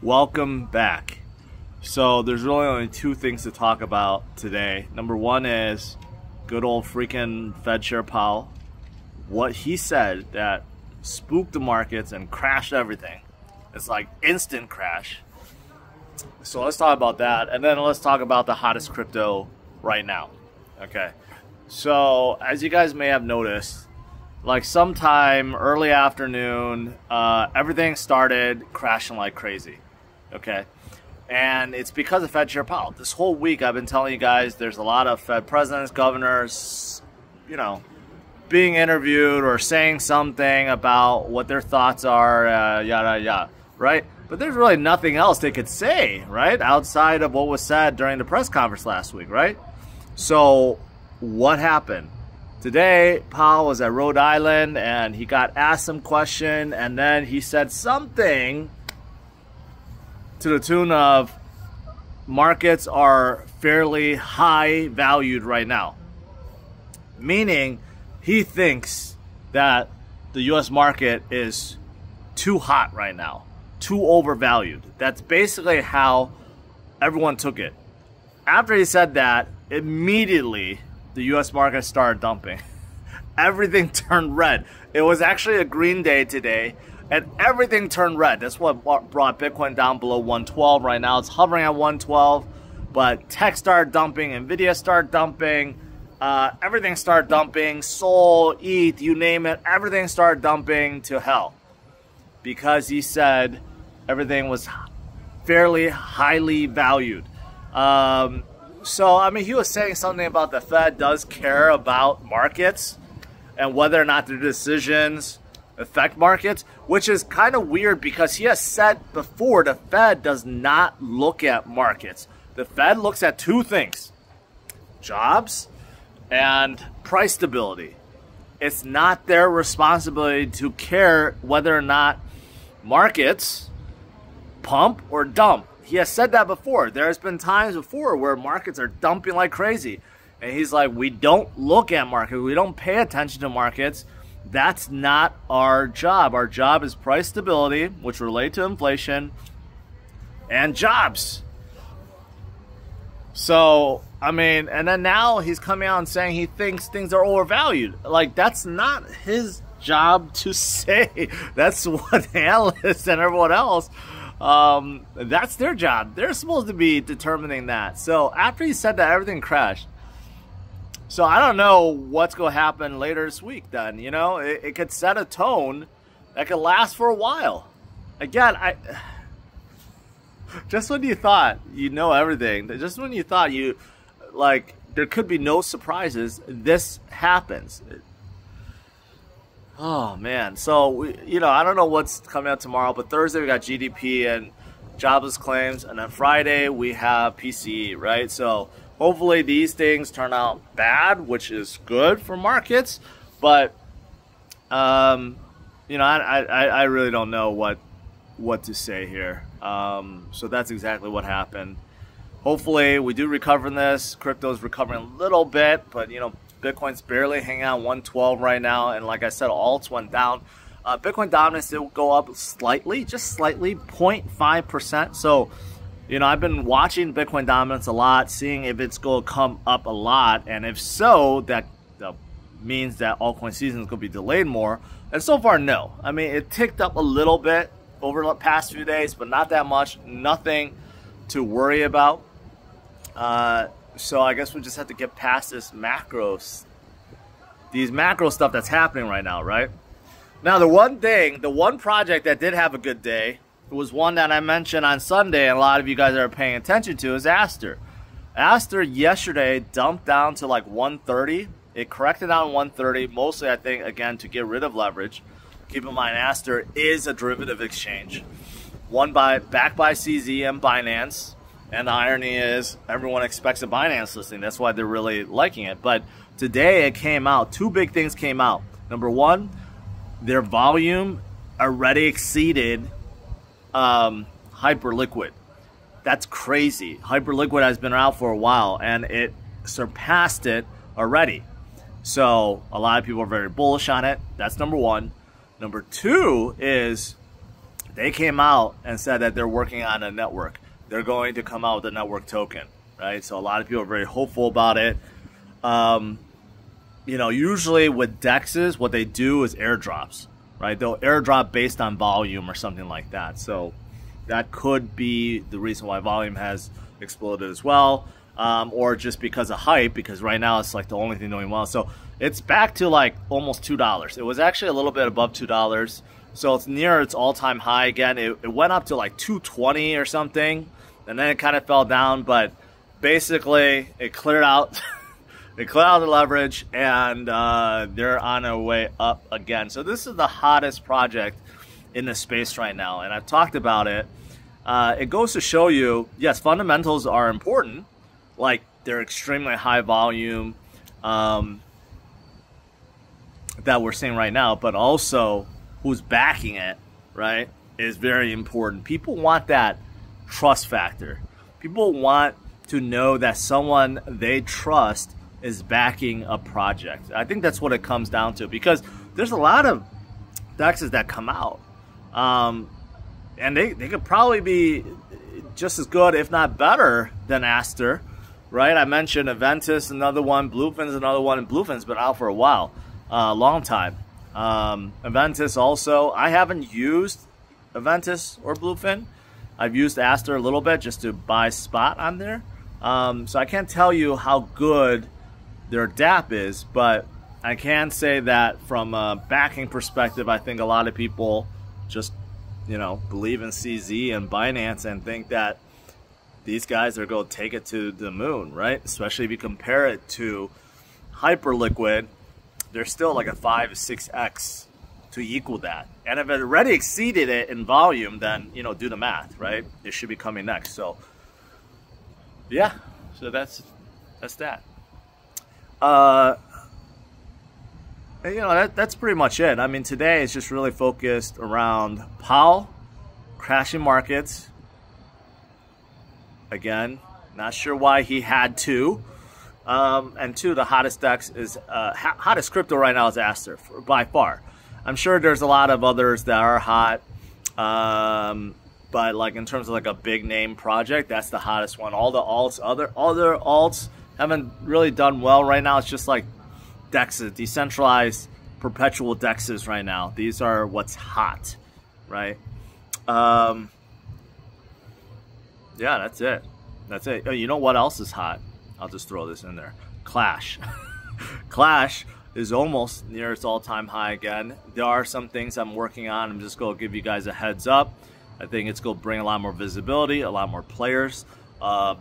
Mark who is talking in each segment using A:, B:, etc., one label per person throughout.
A: Welcome back. So there's really only two things to talk about today. Number one is good old freaking Fed Chair Powell. What he said that spooked the markets and crashed everything. It's like instant crash. So let's talk about that, and then let's talk about the hottest crypto right now. Okay. So as you guys may have noticed, like sometime early afternoon, everything started crashing like crazy. Okay. And it's because of Fed Chair Powell. This whole week I've been telling you guys there's a lot of Fed presidents, governors, being interviewed or saying something about what their thoughts are, yada, yada, right? But there's really nothing else they could say, right? Outside of what was said during the press conference last week, right? So what happened? Today, Powell was at Rhode Island and he got asked some question, and then he said something to the tune of markets are fairly high valued right now. Meaning he thinks that the US market is too hot right now, too overvalued. That's basically how everyone took it. After he said that, immediately the US market started dumping. Everything turned red. It was actually a green day today, and everything turned red. That's what brought Bitcoin down below 112. Right now it's hovering at 112, but tech started dumping, Nvidia started dumping, everything started dumping, Sol, ETH, you name it, everything started dumping to hell. Because he said everything was fairly highly valued. So, I mean, he was saying something about the Fed does care about markets and whether or not their decisions affect markets, which is kind of weird because he has said before the Fed does not look at markets. The Fed looks at two things: jobs and price stability. It's not their responsibility to care whether or not markets pump or dump. He has said that before. There's been times before where markets are dumping like crazy. And he's like, we don't look at markets. We don't pay attention to markets. That's not our job. Our job is price stability, which relate to inflation, and jobs. So, I mean, and then now he's coming out and saying he thinks things are overvalued. Like, that's not his job to say. That's what analysts and everyone else, that's their job. They're supposed to be determining that. So after he said that, everything crashed. So I don't know what's going to happen later this week then. It could set a tone that could last for a while. Again, just when you thought you know everything, just when you thought there could be no surprises, this happens. Oh, man. So, I don't know what's coming out tomorrow, but Thursday we got GDP and jobless claims, and then Friday we have PCE, right? So hopefully these things turn out bad, which is good for markets, but, I really don't know what to say here. So that's exactly what happened. Hopefully we do recover from this. Crypto's recovering a little bit, but, Bitcoin's barely hanging out 112 right now, and like I said, alts went down. Bitcoin dominance did go up slightly, just slightly, 0.5%. So, I've been watching Bitcoin dominance a lot, seeing if it's going to come up a lot, and if so, that means that altcoin season is going to be delayed more. And so far, no. I mean, it ticked up a little bit over the past few days, but not that much. Nothing to worry about. So I guess we just have to get past these macro stuff that's happening right now, right? Now, the one project that did have a good day was one that I mentioned on Sunday, and a lot of you guys are paying attention to, is Aster. Aster yesterday dumped down to like 130. It corrected down 130, mostly, I think, again, to get rid of leverage. Keep in mind, Aster is a derivative exchange, backed by CZ and Binance. And the irony is, everyone expects a Binance listing. That's why they're really liking it. But today it came out. Two big things came out. Number one, their volume already exceeded Hyperliquid. That's crazy. Hyperliquid has been out for a while, and it surpassed it already. So a lot of people are very bullish on it. That's number one. Number two is they came out and said that they're working on a network. They're going to come out with a network token, right? So a lot of people are very hopeful about it. You know, usually with DEXs, what they do is airdrops, right? They'll airdrop based on volume or something like that. So that could be the reason why volume has exploded as well, or just because of hype, because right now it's like the only thing doing well. So it's back to like almost $2. It was actually a little bit above $2. So it's near its all-time high again. It went up to like 220 or something, and then it kind of fell down, but basically it cleared out. They cleared out the leverage, and they're on their way up again. So this is the hottest project in the space right now, and I've talked about it. It goes to show you, yes, fundamentals are important. Like, they're extremely high volume that we're seeing right now, but also who's backing it, right, is very important. People want that trust factor. People want to know that someone they trust is backing a project. I think that's what it comes down to, because there's a lot of DEXs that come out, and they could probably be just as good, if not better, than Aster, right? I mentioned Aventus, another one, Bluefin's another one, and Bluefin's been out for a while, long time. Aventus also, I haven't used Aventus or Bluefin. I've used Aster a little bit just to buy spot on there. So I can't tell you how good their DApp is, but I can say that from a backing perspective, I think a lot of people just, you know, believe in CZ and Binance and think that these guys are going to take it to the moon, right? Especially if you compare it to Hyperliquid, they're still like a 5 to 6x to equal that. And if it already exceeded it in volume, then, you know, do the math, right? It should be coming next. So, yeah, so that's that. You know, that's pretty much it. I mean, today is just really focused around Powell, crashing markets. Again, not sure why he had to. And two, the hottest DEX is, hottest crypto right now is Aster, by far. I'm sure there's a lot of others that are hot. But like in terms of like a big name project, that's the hottest one. All the alts, other alts haven't really done well right now. It's just like DEXs, decentralized perpetual DEXs right now. These are what's hot, right? Yeah, that's it. That's it. Oh, you know what else is hot? I'll just throw this in there. Clash. Clash is almost near its all-time high again. There are some things I'm working on. I'm just going to give you guys a heads up. I think it's going to bring a lot more visibility, a lot more players,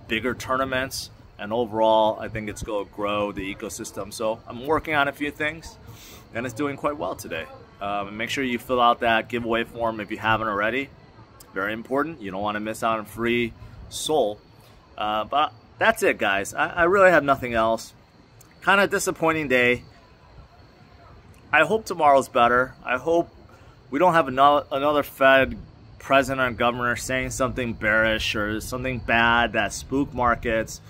A: bigger tournaments, and overall, I think it's going to grow the ecosystem. So I'm working on a few things, and it's doing quite well today. Make sure you fill out that giveaway form if you haven't already. Very important. You don't want to miss out on free SOL. But that's it, guys. I really have nothing else. Kind of disappointing day. I hope tomorrow's better. I hope we don't have another Fed president or governor saying something bearish or something bad that spook markets.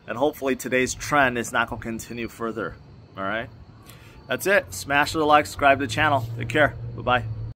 A: And hopefully today's trend is not going to continue further. All right? That's it. Smash the like, subscribe to the channel. Take care. Bye-bye.